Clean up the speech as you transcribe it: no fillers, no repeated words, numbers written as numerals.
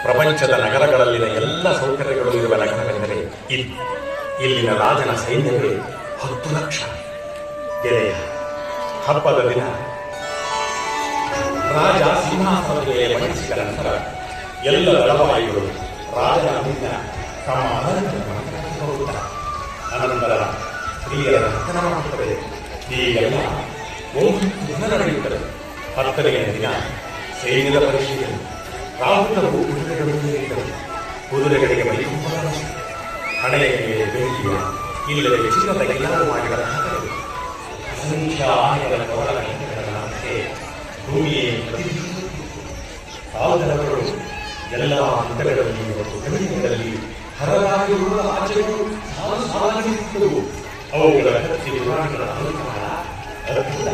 ಪ್ರಪಂಚದ ನಗರಗಳಲ್ಲಿನ ಎಲ್ಲ ಸೌಕರ್ಯಗಳು ಇರುವ ನಗರವೆಂದರೆ ಇಲ್ಲಿನ ರಾಜನ ಸೈನ್ಯವೇ 10 ಲಕ್ಷ. ಗೆಳೆಯ, ಹಬ್ಬದ ದಿನ ರಾಜ ಸಿಂಹಾಸನದ ಮೇಲೆ ಮಂಡಿಸಿದ ನಂತರ ಎಲ್ಲ ದಳವಾಯಿಗಳು ರಾಜನ ಮುಂದಿನ ತಮ್ಮ ಅಲಂಕರಣವನ್ನು ಹೋಗುತ್ತಾರೆ. ಅನಂತರ ಸ್ತ್ರೀಯರ ನರ್ತನ ಮಾಡುತ್ತದೆ. ಹೀಗೆಲ್ಲ 9 ದಿನ ನಡೆಯುತ್ತದೆ. 10ನೆಯ ದಿನ ಸೈನ್ಯದ ಪರಿಶೀಲನೆ. ರಾಹುಲವು ಕುದುರೆಗಳಿಗೆ ಮೈಕುಂಬ, ಹಣೆಯ ಮೇಲೆ ಬೆಳ್ಳಿಯ ಇಲ್ಲದೆ ಚಿನ್ನದ ಎಲ್ಲರೂ ಮಾಡಿದ ಅಸಂಖ್ಯ ಆನೆಗಳ ಕೊರಳ ಗಂಟೆಗಳಂತೆ ಭೂಮಿಯೇ ಸಾಧನಗಳು ಎಲ್ಲ ಹಂತಗಳಲ್ಲಿ ಮತ್ತು ಗಣಿಗಳಲ್ಲಿ ಹರದಾಗಿರುವ ರಾಜ್ಯಗಳು ಸಾಲಾಗಿರುತ್ತವು. ಅವುಗಳ ಹತ್ತಿ ಪುರಾಣಗಳ ಅಲಂಕಾರ ಅದ್ಭುತ.